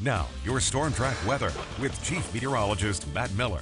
Now, your Storm Track weather with Chief Meteorologist Matt Miller.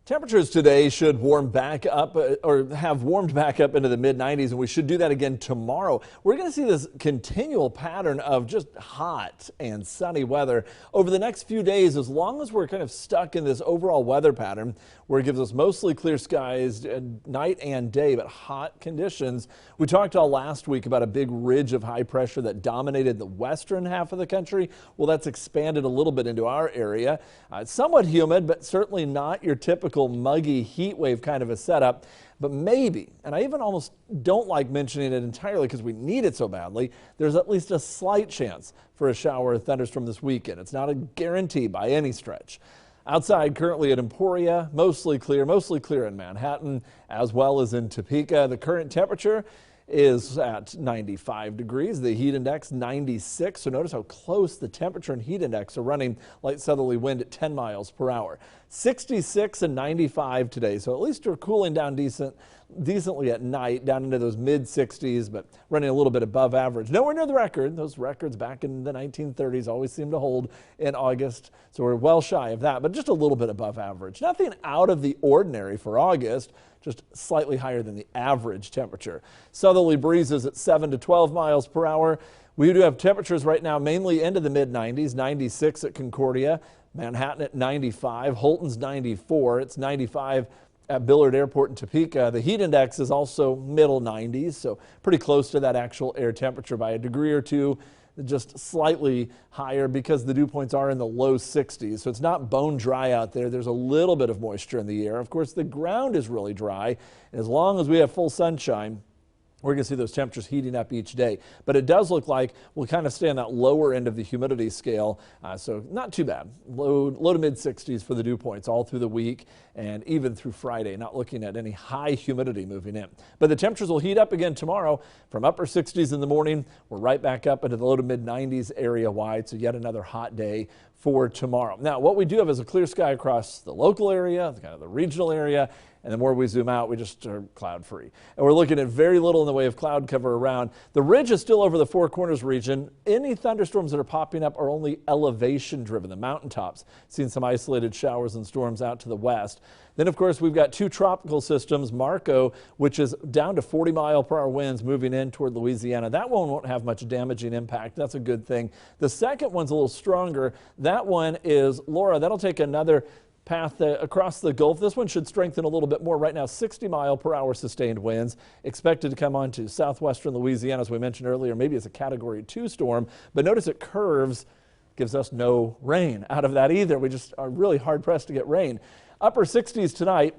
Temperatures today should warm back up or have warmed back up into the mid-90s, and we should do that again tomorrow. We're going to see this continual pattern of just hot and sunny weather over the next few days, as long as we're kind of stuck in this overall weather pattern where it gives us mostly clear skies night and day, but hot conditions. We talked all last week about a big ridge of high pressure that dominated the western half of the country. Well, that's expanded a little bit into our area. It's somewhat humid, but certainly not your typical muggy heat wave kind of a setup. But maybe, and I even almost don't like mentioning it entirely because we need it so badly, there's at least a slight chance for a shower or thunderstorm this weekend. It's not a guarantee by any stretch. Outside currently at Emporia, mostly clear in Manhattan as well as in Topeka. The current temperature is at 95 degrees. The heat index 96. So notice how close the temperature and heat index are running. Light southerly wind at 10 miles per hour. 66 and 95 today. So at least we're cooling down decently at night, down into those mid 60s, but running a little bit above average. Nowhere near the record. Those records back in the 1930s always seem to hold in August. So we're well shy of that, but just a little bit above average. Nothing out of the ordinary for August, just slightly higher than the average temperature. Southerly breezes at 7 to 12 miles per hour. We do have temperatures right now mainly into the mid 90s, 96 at Concordia, Manhattan at 95, Holton's 94, it's 95 at Billard Airport in Topeka. The heat index is also middle 90s, so pretty close to that actual air temperature by a degree or two, just slightly higher because the dew points are in the low 60s. So it's not bone dry out there. There's a little bit of moisture in the air. Of course, the ground is really dry. As long as we have full sunshine, we're going to see those temperatures heating up each day. But it does look like we'll kind of stay on that lower end of the humidity scale. So not too bad. Low to mid 60s for the dew points all through the week and even through Friday. Not looking at any high humidity moving in. But the temperatures will heat up again tomorrow from upper 60s in the morning. We're right back up into the low to mid 90s area wide. So yet another hot day for tomorrow. Now, what we do have is a clear sky across the local area, kind of the regional area. And the more we zoom out, we just are cloud free. And we're looking at very little in the way of cloud cover around. The ridge is still over the Four Corners region. Any thunderstorms that are popping up are only elevation driven, the mountaintops. Seeing some isolated showers and storms out to the west. Then, of course, we've got two tropical systems, Marco, which is down to 40-mile-per-hour winds moving in toward Louisiana. That one won't have much damaging impact. That's a good thing. The second one's a little stronger. That one is Laura. That'll take another path across the Gulf. This one should strengthen a little bit more. Right now, 60-mile-per-hour sustained winds expected to come on to southwestern Louisiana, as we mentioned earlier. Maybe it's a Category 2 storm, but notice it curves, gives us no rain out of that either. We just are really hard-pressed to get rain. Upper 60s tonight,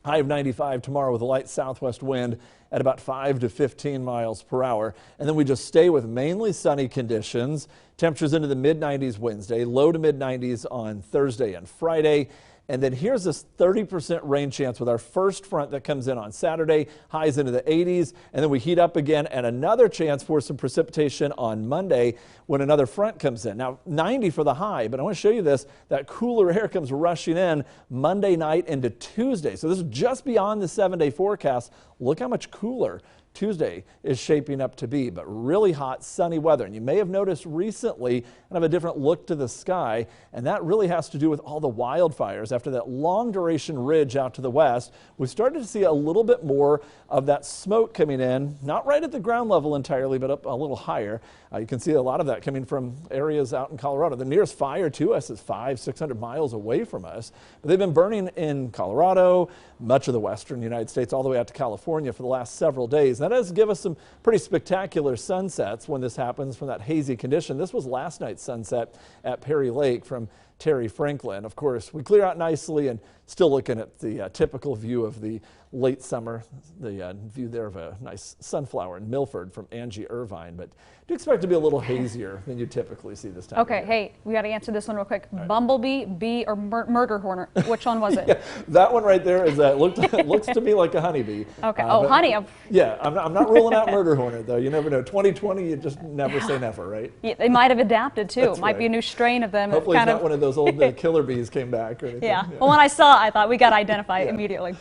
high of 95 tomorrow with a light southwest wind at about 5 to 15 miles per hour. And then we just stay with mainly sunny conditions. Temperatures into the mid-90s Wednesday, low to mid-90s on Thursday and Friday. And then here's this 30% rain chance with our first front that comes in on Saturday, highs into the 80s, and then we heat up again, and another chance for some precipitation on Monday when another front comes in. Now, 90 for the high, but I want to show you this. That cooler air comes rushing in Monday night into Tuesday. So this is just beyond the 7-day forecast. Look how much cooler Tuesday is shaping up to be, but really hot, sunny weather. And you may have noticed recently kind of a different look to the sky, and that really has to do with all the wildfires. After that long duration ridge out to the west, we started to see a little bit more of that smoke coming in, not right at the ground level entirely, but up a little higher. You can see a lot of that coming from areas out in Colorado. The nearest fire to us is 500-600 miles away from us, but they've been burning in Colorado, much of the western United States, all the way out to California for the last several days. That does give us some pretty spectacular sunsets when this happens from that hazy condition. This was last night's sunset at Perry Lake from Terry Franklin. Of course, we clear out nicely and still looking at the typical view of the late summer, the view there of a nice sunflower in Milford from Angie Irvine, but do expect to be a little hazier than you typically see this time. Okay, hey, we got to answer this one real quick. Right. Bumblebee, bee, or murder hornet? Which one was it? Yeah, that one right there is looks to me like a honeybee. Okay. Honey. Yeah, I'm not ruling out murder hornet though. You never know. 2020, you just never say never, right? Yeah, they might have adapted too. It might be a new strain of them. Hopefully, it's not one of those old killer bees came back or anything. Yeah. Well, when I saw it, I thought we got to identify it immediately.